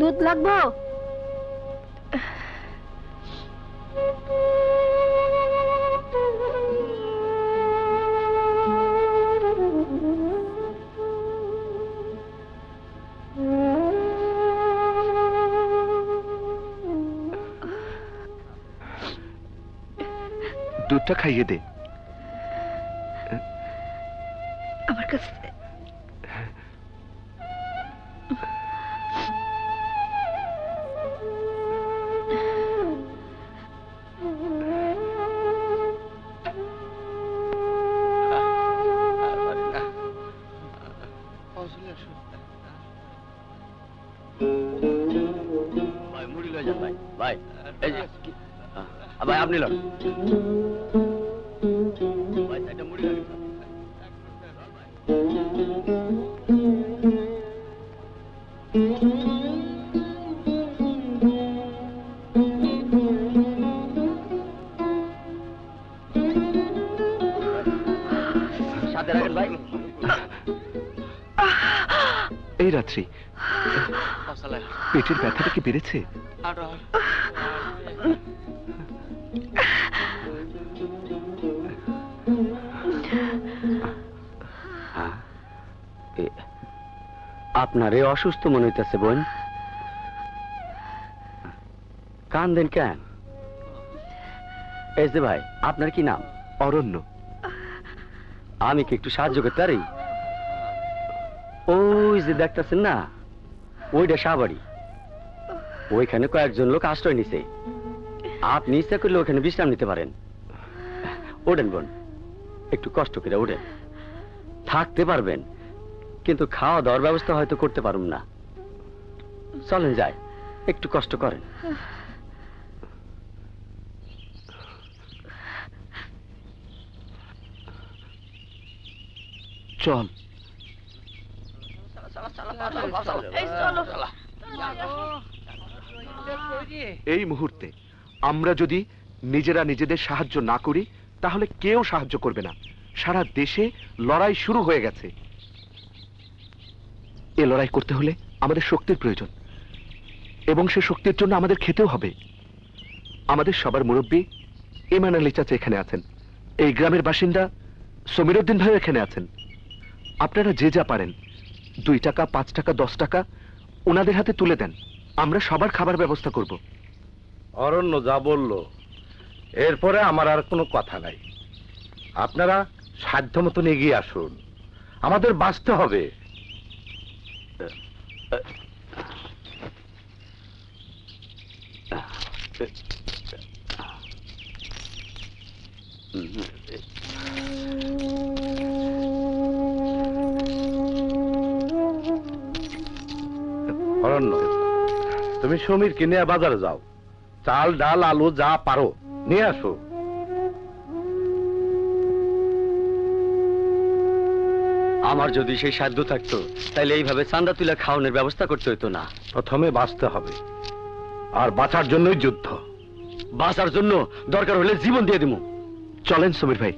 দুধ লাগবো? দুধটা খাইয়ে দে। আমার কাছে ভাই মুড়ি লয়ে যান ভাই। ভাই এই যে ভাই আপনি লন। ভাই এটা মুড়ি লাগে। সাথে রাখেন ভাই। এই রাত্রি পেটের ব্যথাটা কি বেড়েছে? আপনার এই অসুস্থ মনে হইতেছে বোন, কান্দেন কেন? এই যে ভাই, আপনার কি নাম? অরণ্য। আমি কি একটু সাহায্য করতে পারি? ওই যে দেখতেছেন না, ওইটা সাবাড়ি। ওইখানে কয়েকজন লোক আশ্রয় নিছে। আপনি ইচ্ছা করলে ওখানে বিশ্রাম নিতে পারেন। ওঠেন বোন, একটু কষ্ট করে ওঠেন। থাকতে পারবেন, কিন্তু খাওয়া দাওয়ার ব্যবস্থা হয়তো করতে পারুম না। চলেন যাই, একটু কষ্ট করেন। চল। এই মুহূর্তে আমরা যদি নিজেরা নিজেদের সাহায্য না করি, তাহলে কেউ সাহায্য করবে না। সারা দেশে লড়াই শুরু হয়ে গেছে। এ লড়াই করতে হলে আমাদের শক্তির প্রয়োজন, এবং সে শক্তির জন্য আমাদের খেতেও হবে। আমাদের সবার মুরব্বী ইমান আলী চাচা এখানে আছেন। এই গ্রামের বাসিন্দা সমীর উদ্দিন ভাই এখানে আছেন। আপনারা যে যা পারেন, 2 টাকা, 5 টাকা, 10 টাকা ওনাদের হাতে তুলে দেন। আমরা সবার খাবার ব্যবস্থা করব। অরণ্য যা বলল, এরপরে আমার আর কোনো কথা নাই। আপনারা সাধ্য মতন এগিয়ে আসুন, আমাদের বাঁচতে হবে। অরণ্য, তুমি সমীরকে নিয়ে বাজারে যাও। চাল, ডাল, আলু যা পারো নিয়ে আসো। আমার যদি সেই সাধ্য থাকতো, তাহলে এইভাবে চান্দা তুলে খাওয়ানোর ব্যবস্থা করতে হতো না। প্রথমে বাঁচতে হবে, আর বাঁচার জন্যই যুদ্ধ। বাঁচার জন্য দরকার হলে জীবন দিয়ে দিব। চলেন সমীর ভাই,